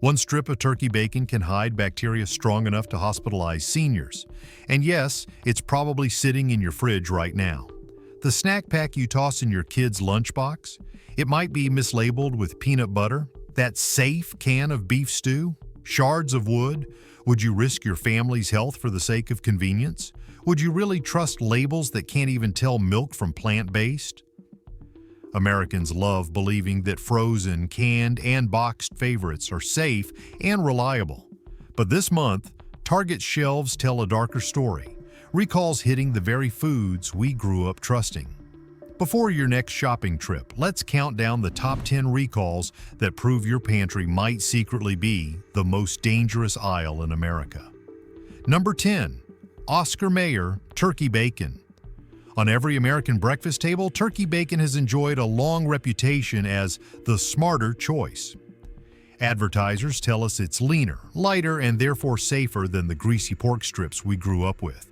One strip of turkey bacon can hide bacteria strong enough to hospitalize seniors. And yes, it's probably sitting in your fridge right now. The snack pack you toss in your kid's lunchbox? It might be mislabeled with peanut butter. That safe can of beef stew? Shards of wood? Would you risk your family's health for the sake of convenience? Would you really trust labels that can't even tell milk from plant-based? Americans love believing that frozen, canned, and boxed favorites are safe and reliable. But this month, Target's shelves tell a darker story. Recalls hitting the very foods we grew up trusting. Before your next shopping trip, let's count down the top 10 recalls that prove your pantry might secretly be the most dangerous aisle in America. Number 10. Oscar Mayer Turkey Bacon. On every American breakfast table, turkey bacon has enjoyed a long reputation as the smarter choice. Advertisers tell us it's leaner, lighter, and therefore safer than the greasy pork strips we grew up with.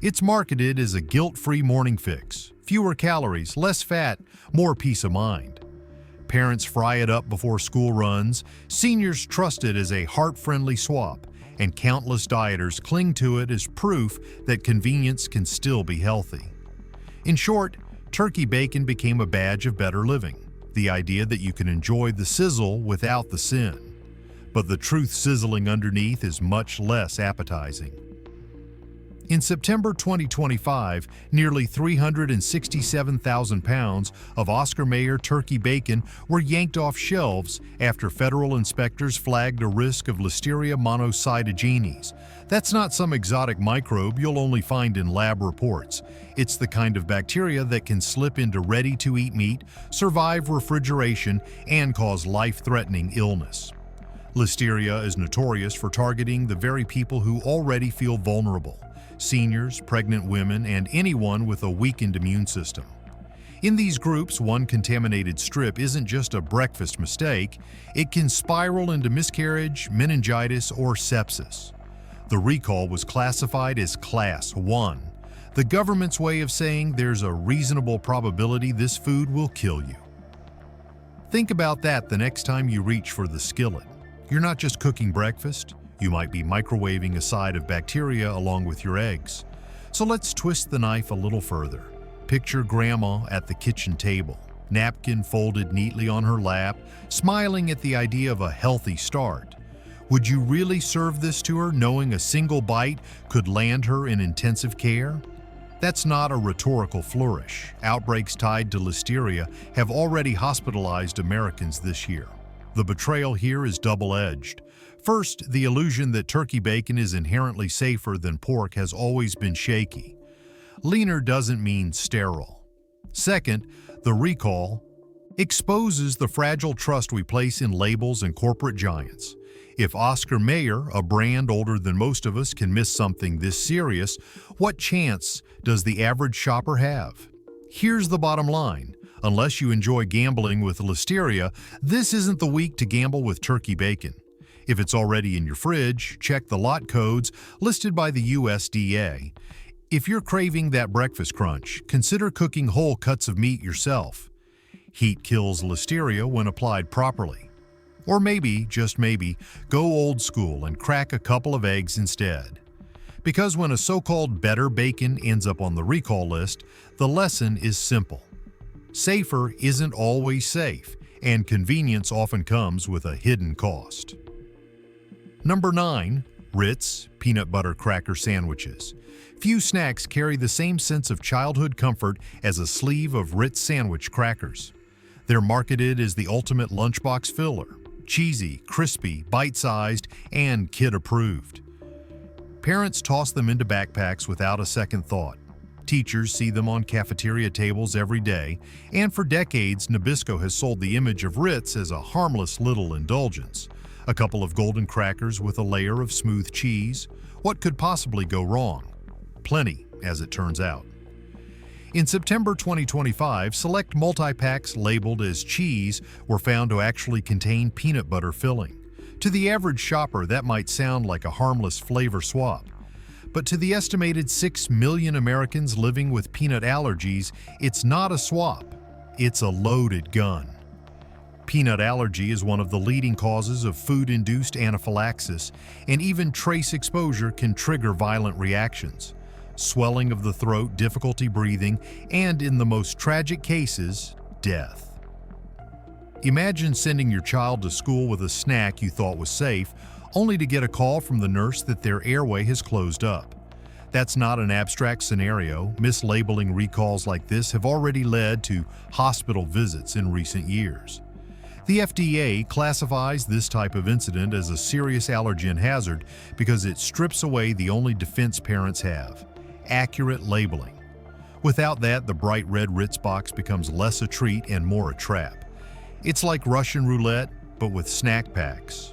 It's marketed as a guilt-free morning fix. Fewer calories, less fat, more peace of mind. Parents fry it up before school runs, seniors trust it as a heart-friendly swap, and countless dieters cling to it as proof that convenience can still be healthy. In short, turkey bacon became a badge of better living, the idea that you can enjoy the sizzle without the sin. But the truth sizzling underneath is much less appetizing. In September 2025, nearly 367,000 pounds of Oscar Mayer turkey bacon were yanked off shelves after federal inspectors flagged a risk of Listeria monocytogenes. That's not some exotic microbe you'll only find in lab reports. It's the kind of bacteria that can slip into ready-to-eat meat, survive refrigeration, and cause life-threatening illness. Listeria is notorious for targeting the very people who already feel vulnerable: seniors, pregnant women, and anyone with a weakened immune system. In these groups, one contaminated strip isn't just a breakfast mistake, it can spiral into miscarriage, meningitis, or sepsis. The recall was classified as Class 1, the government's way of saying there's a reasonable probability this food will kill you. Think about that the next time you reach for the skillet. You're not just cooking breakfast, you might be microwaving a side of bacteria along with your eggs. So let's twist the knife a little further. Picture Grandma at the kitchen table, napkin folded neatly on her lap, smiling at the idea of a healthy start. Would you really serve this to her, knowing a single bite could land her in intensive care? That's not a rhetorical flourish. Outbreaks tied to Listeria have already hospitalized Americans this year. The betrayal here is double-edged. First, the illusion that turkey bacon is inherently safer than pork has always been shaky. Leaner doesn't mean sterile. Second, the recall exposes the fragile trust we place in labels and corporate giants. If Oscar Mayer, a brand older than most of us, can miss something this serious, what chance does the average shopper have? Here's the bottom line. Unless you enjoy gambling with Listeria, this isn't the week to gamble with turkey bacon. If it's already in your fridge, check the lot codes listed by the USDA. If you're craving that breakfast crunch, consider cooking whole cuts of meat yourself. Heat kills Listeria when applied properly. Or maybe, just maybe, go old school and crack a couple of eggs instead. Because when a so-called better bacon ends up on the recall list, the lesson is simple. Safer isn't always safe, and convenience often comes with a hidden cost. Number 9. Ritz Peanut Butter Cracker Sandwiches. Few snacks carry the same sense of childhood comfort as a sleeve of Ritz sandwich crackers. They're marketed as the ultimate lunchbox filler. Cheesy, crispy, bite-sized, and kid-approved. Parents toss them into backpacks without a second thought. Teachers see them on cafeteria tables every day, and for decades, Nabisco has sold the image of Ritz as a harmless little indulgence. A couple of golden crackers with a layer of smooth cheese. What could possibly go wrong? Plenty, as it turns out. In September 2025, select multi-packs labeled as cheese were found to actually contain peanut butter filling. To the average shopper, that might sound like a harmless flavor swap. But to the estimated 6 million Americans living with peanut allergies, it's not a swap. It's a loaded gun. Peanut allergy is one of the leading causes of food-induced anaphylaxis, and even trace exposure can trigger violent reactions. Swelling of the throat, difficulty breathing, and in the most tragic cases, death. Imagine sending your child to school with a snack you thought was safe, only to get a call from the nurse that their airway has closed up. That's not an abstract scenario. Mislabeling recalls like this have already led to hospital visits in recent years. The FDA classifies this type of incident as a serious allergen hazard because it strips away the only defense parents have: accurate labeling. Without that, the bright red Ritz box becomes less a treat and more a trap. It's like Russian roulette, but with snack packs.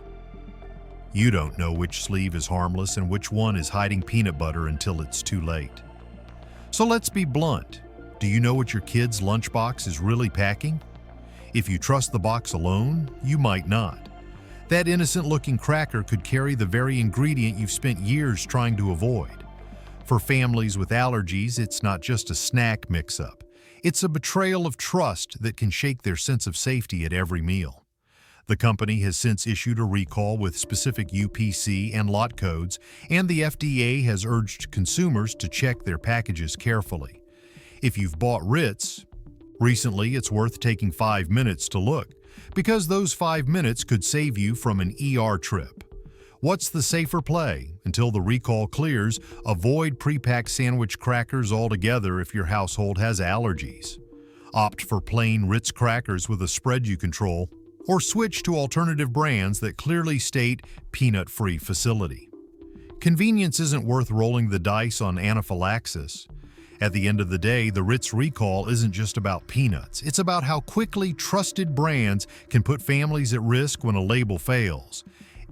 You don't know which sleeve is harmless and which one is hiding peanut butter until it's too late. So let's be blunt. Do you know what your kid's lunchbox is really packing? If you trust the box alone, you might not. That innocent-looking cracker could carry the very ingredient you've spent years trying to avoid. For families with allergies, it's not just a snack mix-up. It's a betrayal of trust that can shake their sense of safety at every meal. The company has since issued a recall with specific UPC and lot codes, and the FDA has urged consumers to check their packages carefully. If you've bought Ritz recently, it's worth taking 5 minutes to look, because those 5 minutes could save you from an ER trip. What's the safer play? Until the recall clears, avoid pre-packed sandwich crackers altogether if your household has allergies. Opt for plain Ritz crackers with a spread you control, or switch to alternative brands that clearly state peanut-free facility. Convenience isn't worth rolling the dice on anaphylaxis. At the end of the day, the Ritz recall isn't just about peanuts. It's about how quickly trusted brands can put families at risk when a label fails.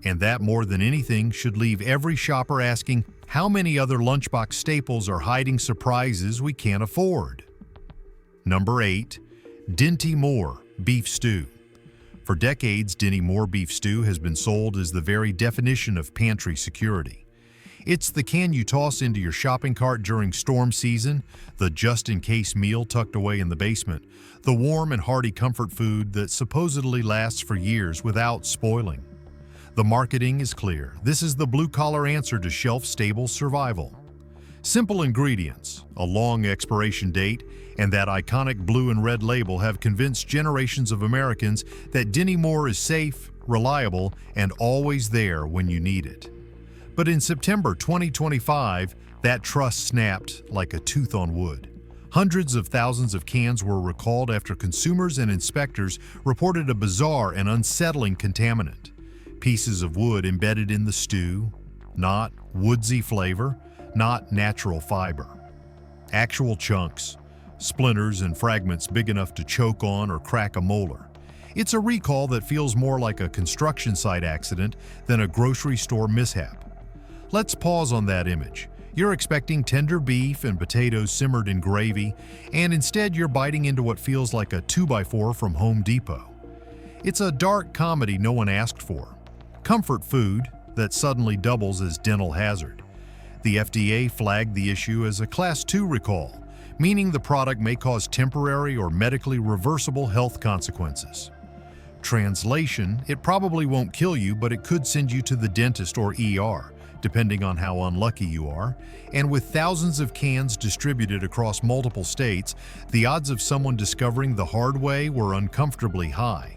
And that, more than anything, should leave every shopper asking how many other lunchbox staples are hiding surprises we can't afford. Number 8. Dinty Moore Beef Stew. For decades, Dinty Moore Beef Stew has been sold as the very definition of pantry security. It's the can you toss into your shopping cart during storm season, the just-in-case meal tucked away in the basement, the warm and hearty comfort food that supposedly lasts for years without spoiling. The marketing is clear. This is the blue-collar answer to shelf-stable survival. Simple ingredients, a long expiration date, and that iconic blue and red label have convinced generations of Americans that Dinty Moore is safe, reliable, and always there when you need it. But in September 2025, that trust snapped like a tooth on wood. Hundreds of thousands of cans were recalled after consumers and inspectors reported a bizarre and unsettling contaminant. Pieces of wood embedded in the stew, not woodsy flavor, not natural fiber. Actual chunks, splinters and fragments big enough to choke on or crack a molar. It's a recall that feels more like a construction site accident than a grocery store mishap. Let's pause on that image. You're expecting tender beef and potatoes simmered in gravy, and instead you're biting into what feels like a 2x4 from Home Depot. It's a dark comedy no one asked for. Comfort food that suddenly doubles as dental hazard. The FDA flagged the issue as a Class 2 recall, meaning the product may cause temporary or medically reversible health consequences. Translation: it probably won't kill you, but it could send you to the dentist or ER, depending on how unlucky you are. And with thousands of cans distributed across multiple states, the odds of someone discovering the hard way were uncomfortably high.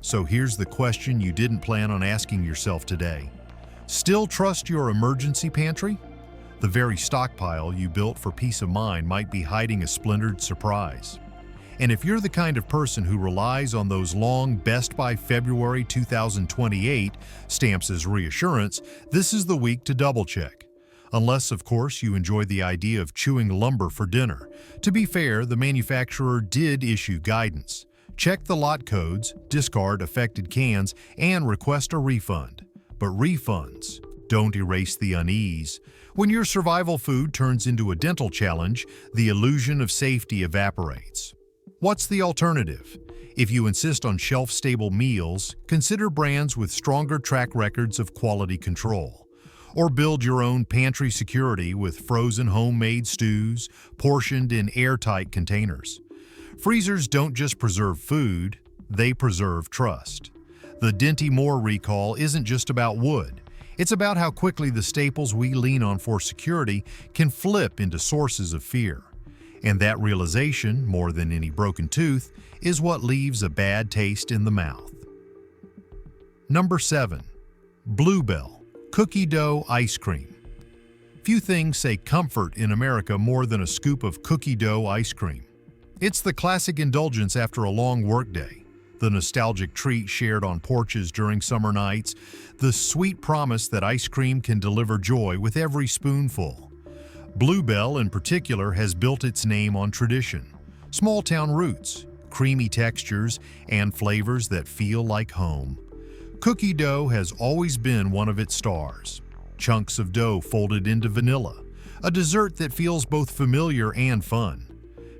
So here's the question you didn't plan on asking yourself today. Still trust your emergency pantry? The very stockpile you built for peace of mind might be hiding a splintered surprise. And if you're the kind of person who relies on those long Best by February 2028 stamps as reassurance, this is the week to double-check. Unless, of course, you enjoy the idea of chewing lumber for dinner. To be fair, the manufacturer did issue guidance. Check the lot codes, discard affected cans, and request a refund. But refunds don't erase the unease. When your survival food turns into a dental challenge, the illusion of safety evaporates. What's the alternative? If you insist on shelf-stable meals, consider brands with stronger track records of quality control. Or build your own pantry security with frozen homemade stews, portioned in airtight containers. Freezers don't just preserve food, they preserve trust. The Dinty Moore recall isn't just about wood. It's about how quickly the staples we lean on for security can flip into sources of fear. And that realization, more than any broken tooth, is what leaves a bad taste in the mouth. Number 7. Bluebell cookie dough ice cream. Few things say comfort in America more than a scoop of cookie dough ice cream. It's the classic indulgence after a long workday, the nostalgic treat shared on porches during summer nights, the sweet promise that ice cream can deliver joy with every spoonful. Bluebell, in particular, has built its name on tradition, small-town roots, creamy textures, and flavors that feel like home. Cookie dough has always been one of its stars. Chunks of dough folded into vanilla, a dessert that feels both familiar and fun.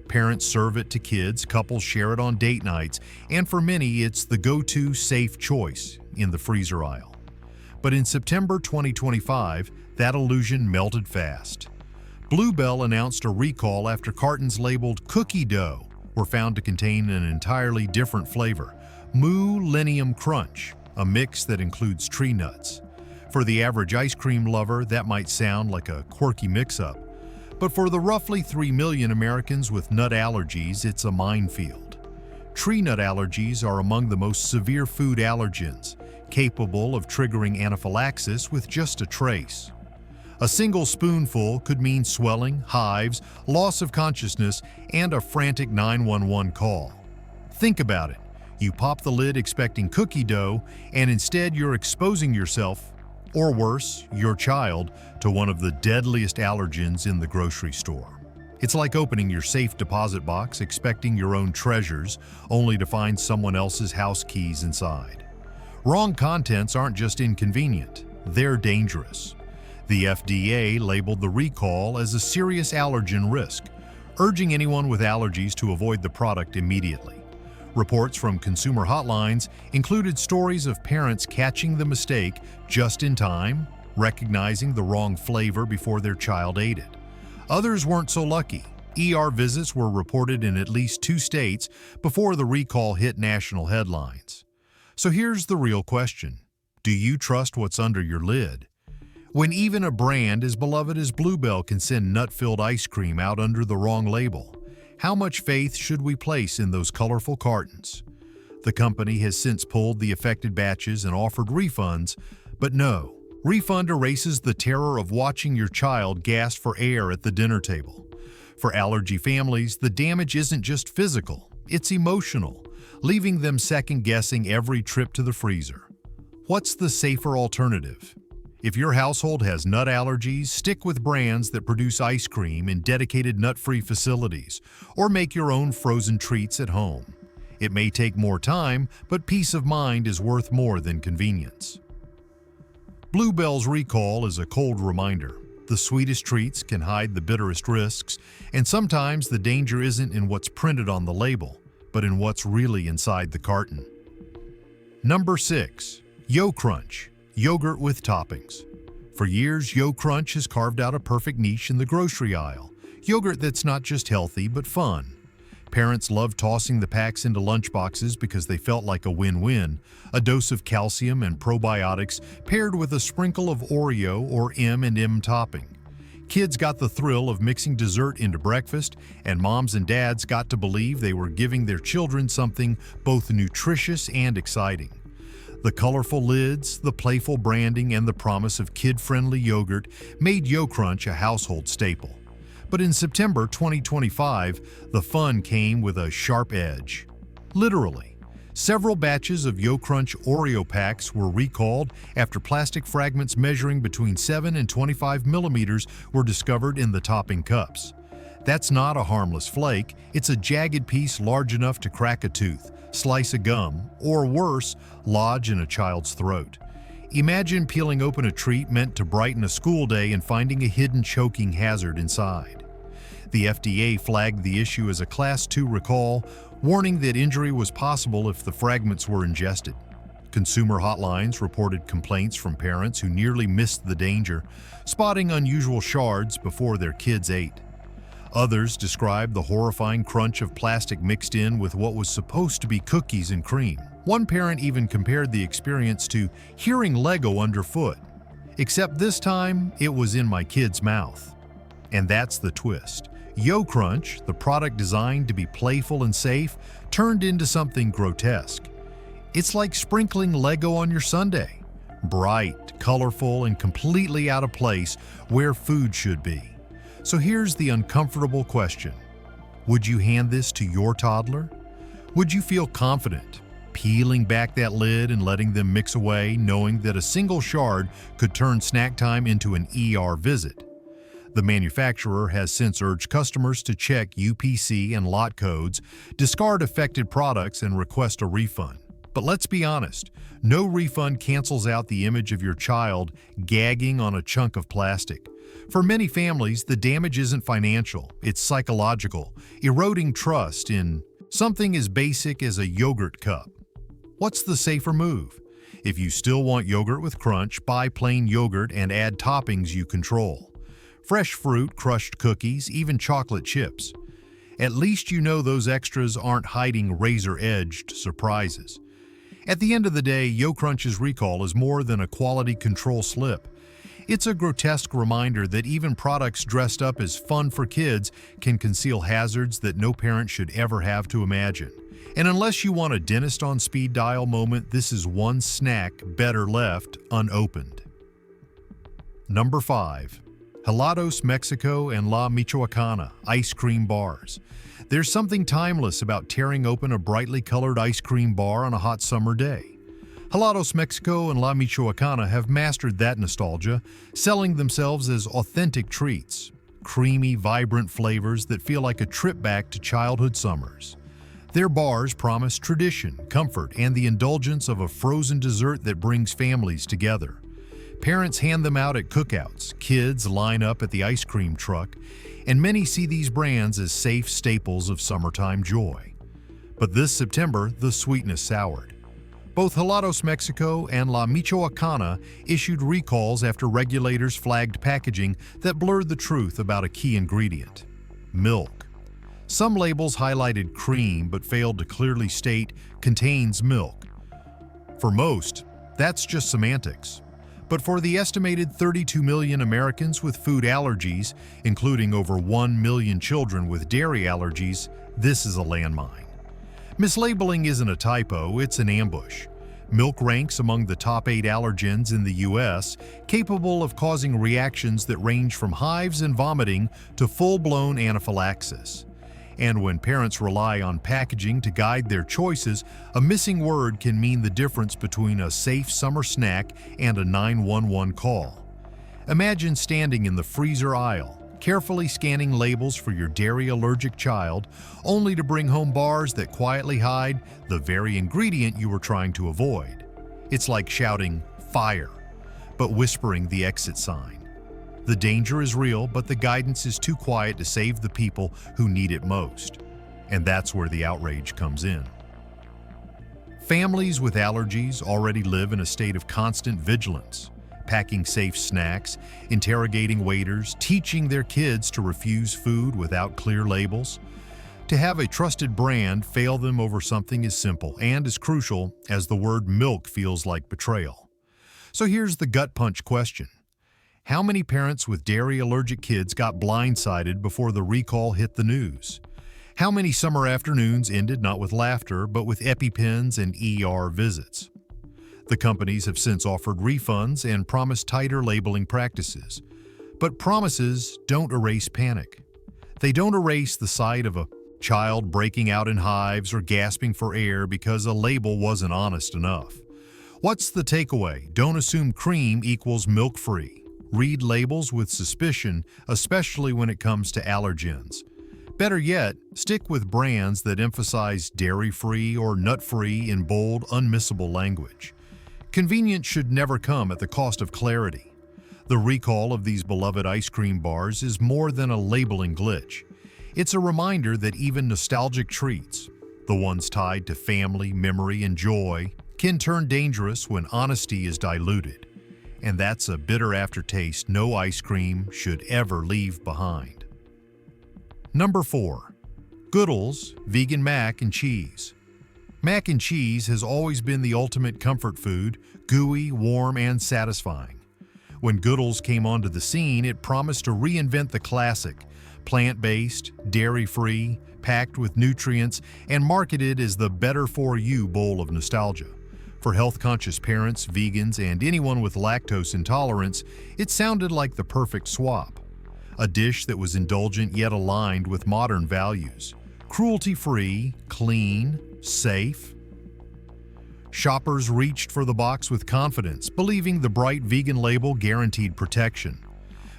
Parents serve it to kids, couples share it on date nights, and for many it's the go-to safe choice in the freezer aisle. But in September 2025, that illusion melted fast. Bluebell announced a recall after cartons labeled cookie dough were found to contain an entirely different flavor, Millennium Crunch, a mix that includes tree nuts. For the average ice cream lover, that might sound like a quirky mix-up, but for the roughly 3 million Americans with nut allergies, it's a minefield. Tree nut allergies are among the most severe food allergens, capable of triggering anaphylaxis with just a trace. A single spoonful could mean swelling, hives, loss of consciousness, and a frantic 911 call. Think about it. You pop the lid expecting cookie dough, and instead you're exposing yourself, or worse, your child, to one of the deadliest allergens in the grocery store. It's like opening your safe deposit box expecting your own treasures, only to find someone else's house keys inside. Wrong contents aren't just inconvenient, they're dangerous. The FDA labeled the recall as a serious allergen risk, urging anyone with allergies to avoid the product immediately. Reports from consumer hotlines included stories of parents catching the mistake just in time, recognizing the wrong flavor before their child ate it. Others weren't so lucky. ER visits were reported in at least 2 states before the recall hit national headlines. So here's the real question. Do you trust what's under your lid? When even a brand as beloved as Bluebell can send nut-filled ice cream out under the wrong label, how much faith should we place in those colorful cartons? The company has since pulled the affected batches and offered refunds, but no, refund erases the terror of watching your child gasp for air at the dinner table. For allergy families, the damage isn't just physical, it's emotional, leaving them second-guessing every trip to the freezer. What's the safer alternative? If your household has nut allergies, stick with brands that produce ice cream in dedicated nut-free facilities, or make your own frozen treats at home. It may take more time, but peace of mind is worth more than convenience. Bluebell's recall is a cold reminder. The sweetest treats can hide the bitterest risks, and sometimes the danger isn't in what's printed on the label, but in what's really inside the carton. Number 6. Yo Crunch. Yogurt with toppings. For years, Yo Crunch has carved out a perfect niche in the grocery aisle. Yogurt that's not just healthy, but fun. Parents loved tossing the packs into lunchboxes because they felt like a win-win, a dose of calcium and probiotics paired with a sprinkle of Oreo or M&M topping. Kids got the thrill of mixing dessert into breakfast, and moms and dads got to believe they were giving their children something both nutritious and exciting. The colorful lids, the playful branding, and the promise of kid-friendly yogurt made Yo Crunch a household staple. But in September 2025, the fun came with a sharp edge. Literally, several batches of Yo Crunch Oreo packs were recalled after plastic fragments measuring between 7 and 25 millimeters were discovered in the topping cups. That's not a harmless flake, it's a jagged piece large enough to crack a tooth, slice a gum, or worse, lodge in a child's throat. Imagine peeling open a treat meant to brighten a school day and finding a hidden choking hazard inside. The FDA flagged the issue as a Class 2 recall, warning that injury was possible if the fragments were ingested. Consumer hotlines reported complaints from parents who nearly missed the danger, spotting unusual shards before their kids ate. Others described the horrifying crunch of plastic mixed in with what was supposed to be cookies and cream. One parent even compared the experience to hearing Lego underfoot, except this time it was in my kid's mouth. And that's the twist. Yo Crunch, the product designed to be playful and safe, turned into something grotesque. It's like sprinkling Lego on your sundae. Bright, colorful, and completely out of place where food should be. So here's the uncomfortable question. Would you hand this to your toddler? Would you feel confident peeling back that lid and letting them mix away, knowing that a single shard could turn snack time into an ER visit? The manufacturer has since urged customers to check UPC and lot codes, discard affected products, and request a refund. But let's be honest, no refund cancels out the image of your child gagging on a chunk of plastic. For many families, the damage isn't financial, it's psychological, eroding trust in something as basic as a yogurt cup. What's the safer move? If you still want yogurt with crunch, buy plain yogurt and add toppings you control. Fresh fruit, crushed cookies, even chocolate chips. At least you know those extras aren't hiding razor-edged surprises. At the end of the day, Yo Crunch's recall is more than a quality control slip. It's a grotesque reminder that even products dressed up as fun for kids can conceal hazards that no parent should ever have to imagine. And unless you want a dentist on speed dial moment, this is one snack better left unopened. Number 5. Helados Mexico and La Michoacana ice cream bars. There's something timeless about tearing open a brightly colored ice cream bar on a hot summer day. Helados Mexico and La Michoacana have mastered that nostalgia, selling themselves as authentic treats, creamy, vibrant flavors that feel like a trip back to childhood summers. Their bars promise tradition, comfort, and the indulgence of a frozen dessert that brings families together. Parents hand them out at cookouts, kids line up at the ice cream truck, and many see these brands as safe staples of summertime joy. But this September, the sweetness soured. Both Helados Mexico and La Michoacana issued recalls after regulators flagged packaging that blurred the truth about a key ingredient: milk. Some labels highlighted cream but failed to clearly state contains milk. For most, that's just semantics. But for the estimated 32 million Americans with food allergies, including over 1 million children with dairy allergies, this is a landmine. Mislabeling isn't a typo, it's an ambush. Milk ranks among the top 8 allergens in the U.S., capable of causing reactions that range from hives and vomiting to full-blown anaphylaxis. And when parents rely on packaging to guide their choices, a missing word can mean the difference between a safe summer snack and a 911 call. Imagine standing in the freezer aisle, carefully scanning labels for your dairy-allergic child, only to bring home bars that quietly hide the very ingredient you were trying to avoid. It's like shouting, "Fire," but whispering the exit sign. The danger is real, but the guidance is too quiet to save the people who need it most. And that's where the outrage comes in. Families with allergies already live in a state of constant vigilance, packing safe snacks, interrogating waiters, teaching their kids to refuse food without clear labels. To have a trusted brand fail them over something as simple and as crucial as the word milk feels like betrayal. So here's the gut punch question. How many parents with dairy-allergic kids got blindsided before the recall hit the news? How many summer afternoons ended not with laughter, but with EpiPens and ER visits? The companies have since offered refunds and promised tighter labeling practices. But promises don't erase panic. They don't erase the sight of a child breaking out in hives or gasping for air because a label wasn't honest enough. What's the takeaway? Don't assume cream equals milk-free. Read labels with suspicion, especially when it comes to allergens. Better yet, stick with brands that emphasize dairy-free or nut-free in bold, unmissable language. Convenience should never come at the cost of clarity. The recall of these beloved ice cream bars is more than a labeling glitch. It's a reminder that even nostalgic treats, the ones tied to family, memory, and joy, can turn dangerous when honesty is diluted. And that's a bitter aftertaste no ice cream should ever leave behind. Number 4. Goodle's Vegan Mac and Cheese. Mac and cheese has always been the ultimate comfort food, gooey, warm, and satisfying. When Goodle's came onto the scene, it promised to reinvent the classic, plant-based, dairy-free, packed with nutrients, and marketed as the better-for-you bowl of nostalgia. For health-conscious parents, vegans, and anyone with lactose intolerance, it sounded like the perfect swap. A dish that was indulgent yet aligned with modern values. Cruelty-free, clean, safe. Shoppers reached for the box with confidence, believing the bright vegan label guaranteed protection.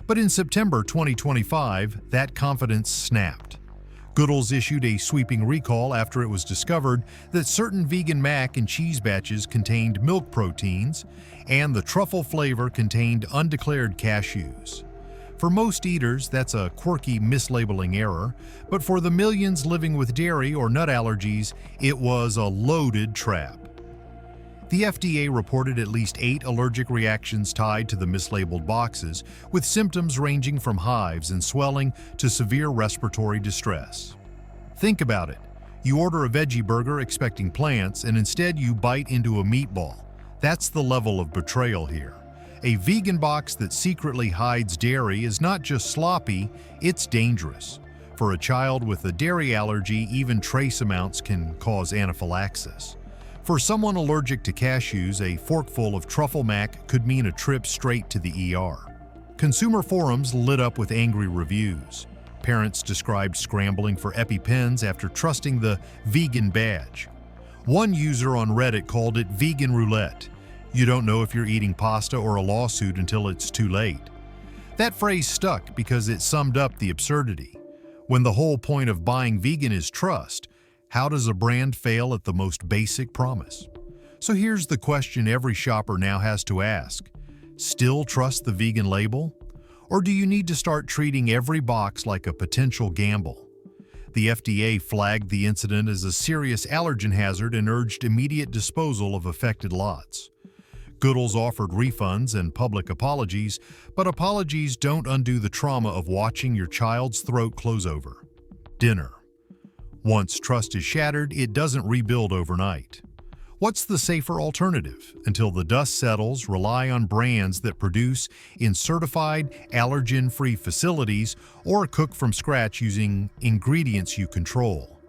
But in September 2025, that confidence snapped. Goodle's issued a sweeping recall after it was discovered that certain vegan mac and cheese batches contained milk proteins, and the truffle flavor contained undeclared cashews. For most eaters, that's a quirky mislabeling error, but for the millions living with dairy or nut allergies, it was a loaded trap. The FDA reported at least 8 allergic reactions tied to the mislabeled boxes, with symptoms ranging from hives and swelling to severe respiratory distress. Think about it. You order a veggie burger expecting plants, and instead you bite into a meatball. That's the level of betrayal here. A vegan box that secretly hides dairy is not just sloppy, it's dangerous. For a child with a dairy allergy, even trace amounts can cause anaphylaxis. For someone allergic to cashews, a forkful of truffle mac could mean a trip straight to the ER. Consumer forums lit up with angry reviews. Parents described scrambling for EpiPens after trusting the vegan badge. One user on Reddit called it vegan roulette. You don't know if you're eating pasta or a lawsuit until it's too late. That phrase stuck because it summed up the absurdity. When the whole point of buying vegan is trust, how does a brand fail at the most basic promise? So here's the question every shopper now has to ask. Still trust the vegan label? Or do you need to start treating every box like a potential gamble? The FDA flagged the incident as a serious allergen hazard and urged immediate disposal of affected lots. Goodle's offered refunds and public apologies, but apologies don't undo the trauma of watching your child's throat close over. Dinner. Once trust is shattered, it doesn't rebuild overnight. What's the safer alternative? Until the dust settles, rely on brands that produce in certified, allergen-free facilities or cook from scratch using ingredients you control.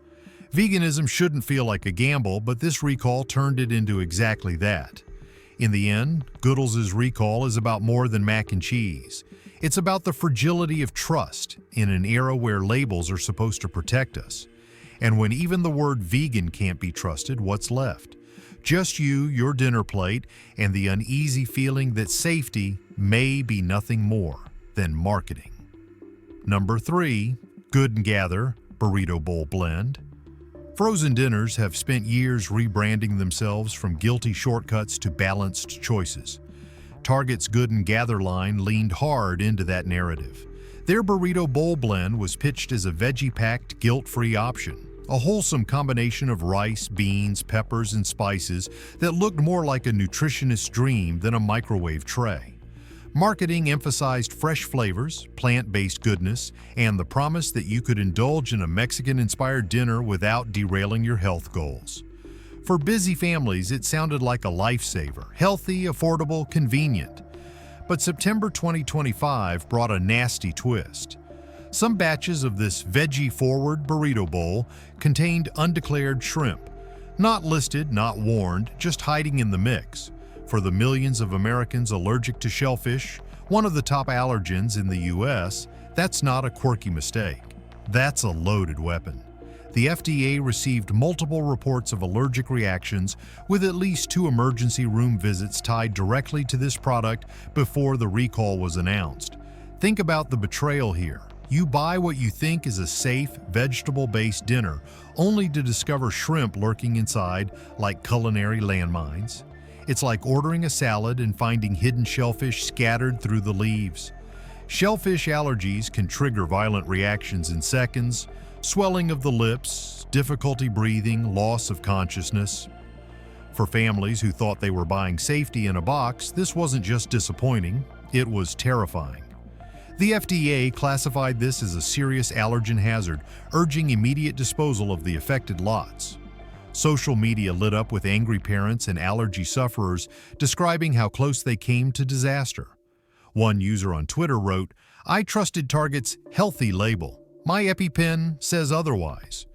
Veganism shouldn't feel like a gamble, but this recall turned it into exactly that. In the end, Goodle's recall is about more than mac and cheese. It's about the fragility of trust in an era where labels are supposed to protect us. And when even the word vegan can't be trusted, what's left? Just you, your dinner plate, and the uneasy feeling that safety may be nothing more than marketing. Number 3, Good & Gather Burrito Bowl Blend. Frozen dinners have spent years rebranding themselves from guilty shortcuts to balanced choices. Target's Good & Gather line leaned hard into that narrative. Their Burrito Bowl Blend was pitched as a veggie-packed, guilt-free option, a wholesome combination of rice, beans, peppers, and spices that looked more like a nutritionist's dream than a microwave tray. Marketing emphasized fresh flavors, plant-based goodness, and the promise that you could indulge in a Mexican-inspired dinner without derailing your health goals. For busy families, it sounded like a lifesaver, healthy, affordable, convenient. But September 2025 brought a nasty twist. Some batches of this veggie-forward burrito bowl contained undeclared shrimp. Not listed, not warned, just hiding in the mix. For the millions of Americans allergic to shellfish, one of the top allergens in the US, that's not a quirky mistake. That's a loaded weapon. The FDA received multiple reports of allergic reactions, with at least 2 emergency room visits tied directly to this product before the recall was announced. Think about the betrayal here. You buy what you think is a safe, vegetable-based dinner, only to discover shrimp lurking inside like culinary landmines. It's like ordering a salad and finding hidden shellfish scattered through the leaves. Shellfish allergies can trigger violent reactions in seconds, swelling of the lips, difficulty breathing, loss of consciousness. For families who thought they were buying safety in a box, this wasn't just disappointing, it was terrifying. The FDA classified this as a serious allergen hazard, urging immediate disposal of the affected lots. Social media lit up with angry parents and allergy sufferers describing how close they came to disaster. One user on Twitter wrote, "I trusted Target's healthy label. My EpiPen says otherwise."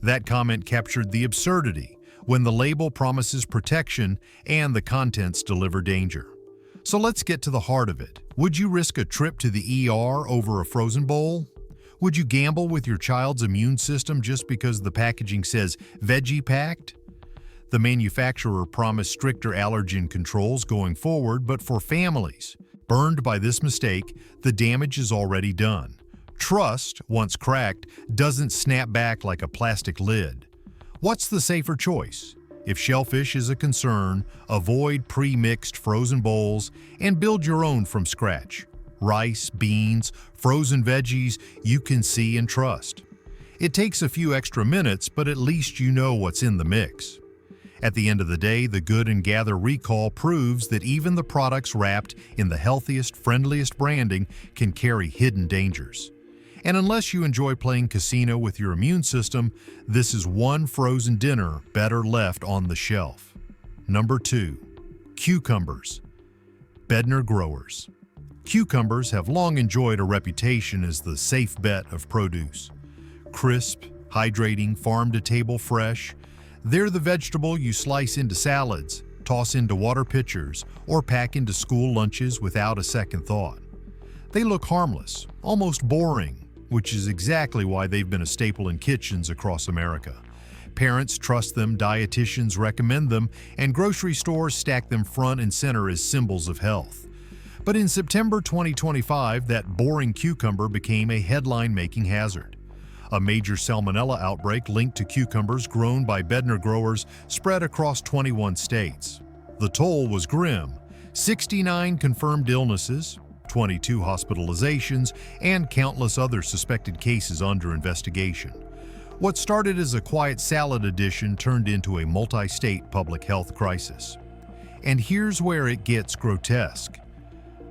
That comment captured the absurdity when the label promises protection and the contents deliver danger. So let's get to the heart of it. Would you risk a trip to the ER over a frozen bowl? Would you gamble with your child's immune system just because the packaging says veggie packed? The manufacturer promised stricter allergen controls going forward, but for families burned by this mistake, the damage is already done. Trust, once cracked, doesn't snap back like a plastic lid. What's the safer choice? If shellfish is a concern, avoid pre-mixed frozen bowls and build your own from scratch. Rice, beans, frozen veggies you can see and trust. It takes a few extra minutes, but at least you know what's in the mix. At the end of the day, the Good and Gather recall proves that even the products wrapped in the healthiest, friendliest branding can carry hidden dangers. And unless you enjoy playing casino with your immune system, this is one frozen dinner better left on the shelf. Number 2. Cucumbers. Bedner growers. Cucumbers have long enjoyed a reputation as the safe bet of produce. Crisp, hydrating, farm-to-table fresh, they're the vegetable you slice into salads, toss into water pitchers, or pack into school lunches without a second thought. They look harmless, almost boring, which is exactly why they've been a staple in kitchens across America. Parents trust them, dietitians recommend them, and grocery stores stack them front and center as symbols of health. But in September 2025, that boring cucumber became a headline-making hazard. A major salmonella outbreak linked to cucumbers grown by Bedner growers spread across 21 states. The toll was grim: 69 confirmed illnesses, 22 hospitalizations, and countless other suspected cases under investigation. What started as a quiet salad edition turned into a multi-state public health crisis. And here's where it gets grotesque.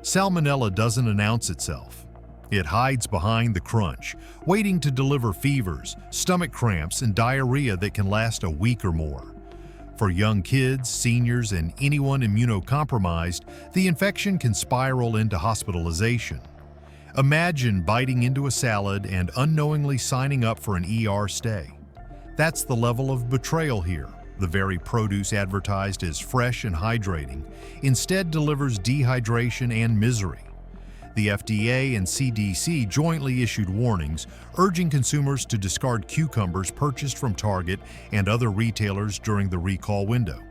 Salmonella doesn't announce itself. It hides behind the crunch, waiting to deliver fevers, stomach cramps, and diarrhea that can last a week or more. For young kids, seniors, and anyone immunocompromised, the infection can spiral into hospitalization. Imagine biting into a salad and unknowingly signing up for an ER stay. That's the level of betrayal here. The very produce advertised as fresh and hydrating instead delivers dehydration and misery. The FDA and CDC jointly issued warnings, urging consumers to discard cucumbers purchased from Target and other retailers during the recall window.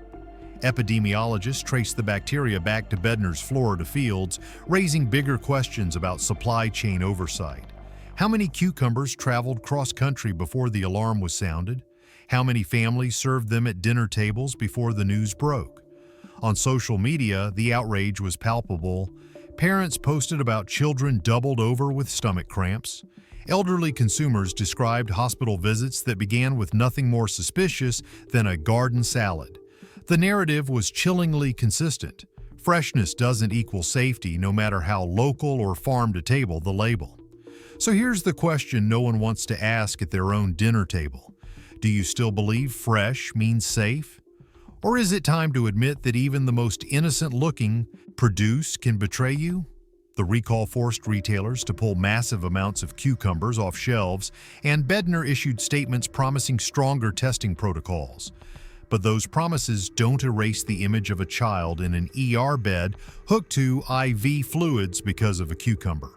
Epidemiologists traced the bacteria back to Bedner's Florida fields, raising bigger questions about supply chain oversight. How many cucumbers traveled cross-country before the alarm was sounded? How many families served them at dinner tables before the news broke? On social media, the outrage was palpable. Parents posted about children doubled over with stomach cramps. Elderly consumers described hospital visits that began with nothing more suspicious than a garden salad. The narrative was chillingly consistent. Freshness doesn't equal safety, no matter how local or farm-to-table the label. So here's the question no one wants to ask at their own dinner table. Do you still believe fresh means safe? Or is it time to admit that even the most innocent-looking produce can betray you? The recall forced retailers to pull massive amounts of cucumbers off shelves, and Bedner issued statements promising stronger testing protocols. But those promises don't erase the image of a child in an ER bed hooked to IV fluids because of a cucumber.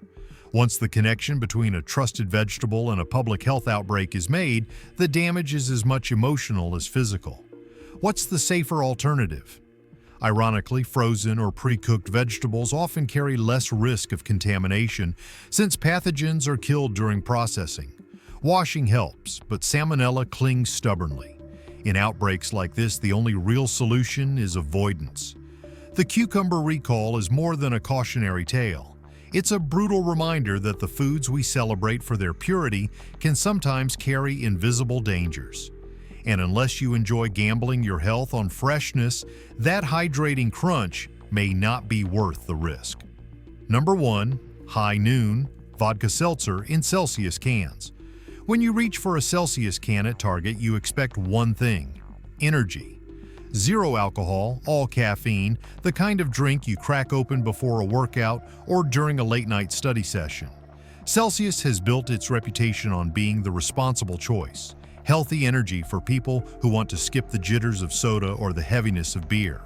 Once the connection between a trusted vegetable and a public health outbreak is made, the damage is as much emotional as physical. What's the safer alternative? Ironically, frozen or pre-cooked vegetables often carry less risk of contamination since pathogens are killed during processing. Washing helps, but salmonella clings stubbornly. In outbreaks like this, the only real solution is avoidance. The cucumber recall is more than a cautionary tale. It's a brutal reminder that the foods we celebrate for their purity can sometimes carry invisible dangers. And unless you enjoy gambling your health on freshness, that hydrating crunch may not be worth the risk. Number 1. High Noon vodka seltzer in Celsius cans. When you reach for a Celsius can at Target, you expect one thing: energy. Zero alcohol, all caffeine, the kind of drink you crack open before a workout or during a late-night study session. Celsius has built its reputation on being the responsible choice. Healthy energy for people who want to skip the jitters of soda or the heaviness of beer.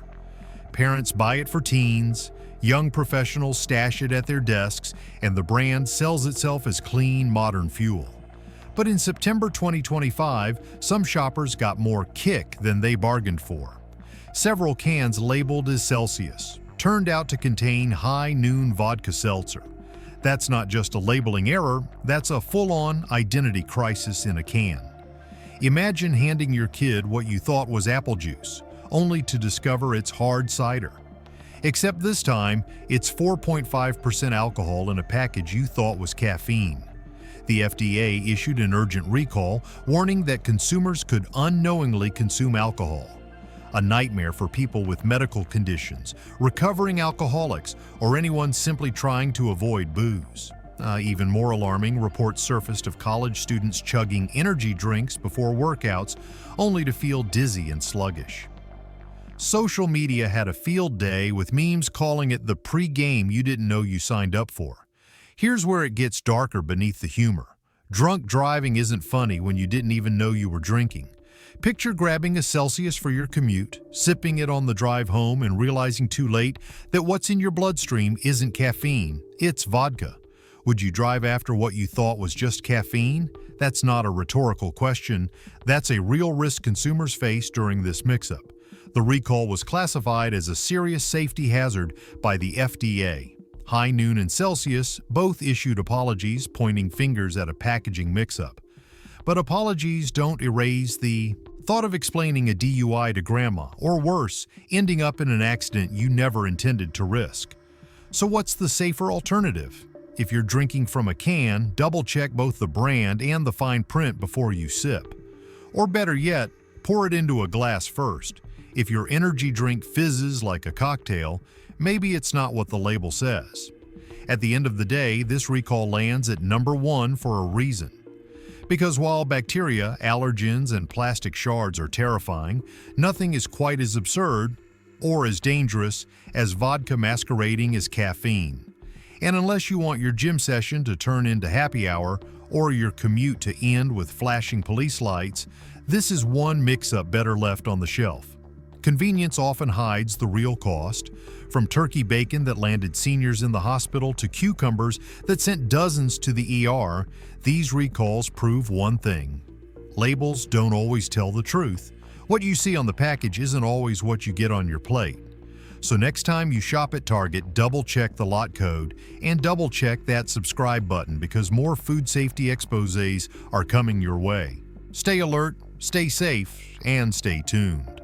Parents buy it for teens, young professionals stash it at their desks, and the brand sells itself as clean, modern fuel. But in September 2025, some shoppers got more kick than they bargained for. Several cans labeled as Celsius turned out to contain High Noon vodka seltzer. That's not just a labeling error, that's a full-on identity crisis in a can. Imagine handing your kid what you thought was apple juice, only to discover it's hard cider. Except this time, it's 4.5% alcohol in a package you thought was caffeine. The FDA issued an urgent recall, warning that consumers could unknowingly consume alcohol. A nightmare for people with medical conditions, recovering alcoholics, or anyone simply trying to avoid booze. Even more alarming, reports surfaced of college students chugging energy drinks before workouts, only to feel dizzy and sluggish. Social media had a field day, with memes calling it the pre-game you didn't know you signed up for. Here's where it gets darker beneath the humor. Drunk driving isn't funny when you didn't even know you were drinking. Picture grabbing a Celsius for your commute, sipping it on the drive home, and realizing too late that what's in your bloodstream isn't caffeine, it's vodka. Would you drive after what you thought was just caffeine? That's not a rhetorical question. That's a real risk consumers face during this mix-up. The recall was classified as a serious safety hazard by the FDA. High Noon and Celsius both issued apologies, pointing fingers at a packaging mix-up. But apologies don't erase the thought of explaining a DUI to grandma, or worse, ending up in an accident you never intended to risk. So what's the safer alternative? If you're drinking from a can, double-check both the brand and the fine print before you sip. Or better yet, pour it into a glass first. If your energy drink fizzes like a cocktail, maybe it's not what the label says. At the end of the day, this recall lands at number 1 for a reason. Because while bacteria, allergens, and plastic shards are terrifying, nothing is quite as absurd or as dangerous as vodka masquerading as caffeine. And unless you want your gym session to turn into happy hour or your commute to end with flashing police lights, this is one mix-up better left on the shelf. Convenience often hides the real cost. From turkey bacon that landed seniors in the hospital to cucumbers that sent dozens to the ER, these recalls prove one thing: labels don't always tell the truth. What you see on the package isn't always what you get on your plate. So next time you shop at Target, double-check the lot code and double-check that subscribe button, because more food safety exposés are coming your way. Stay alert, stay safe, and stay tuned.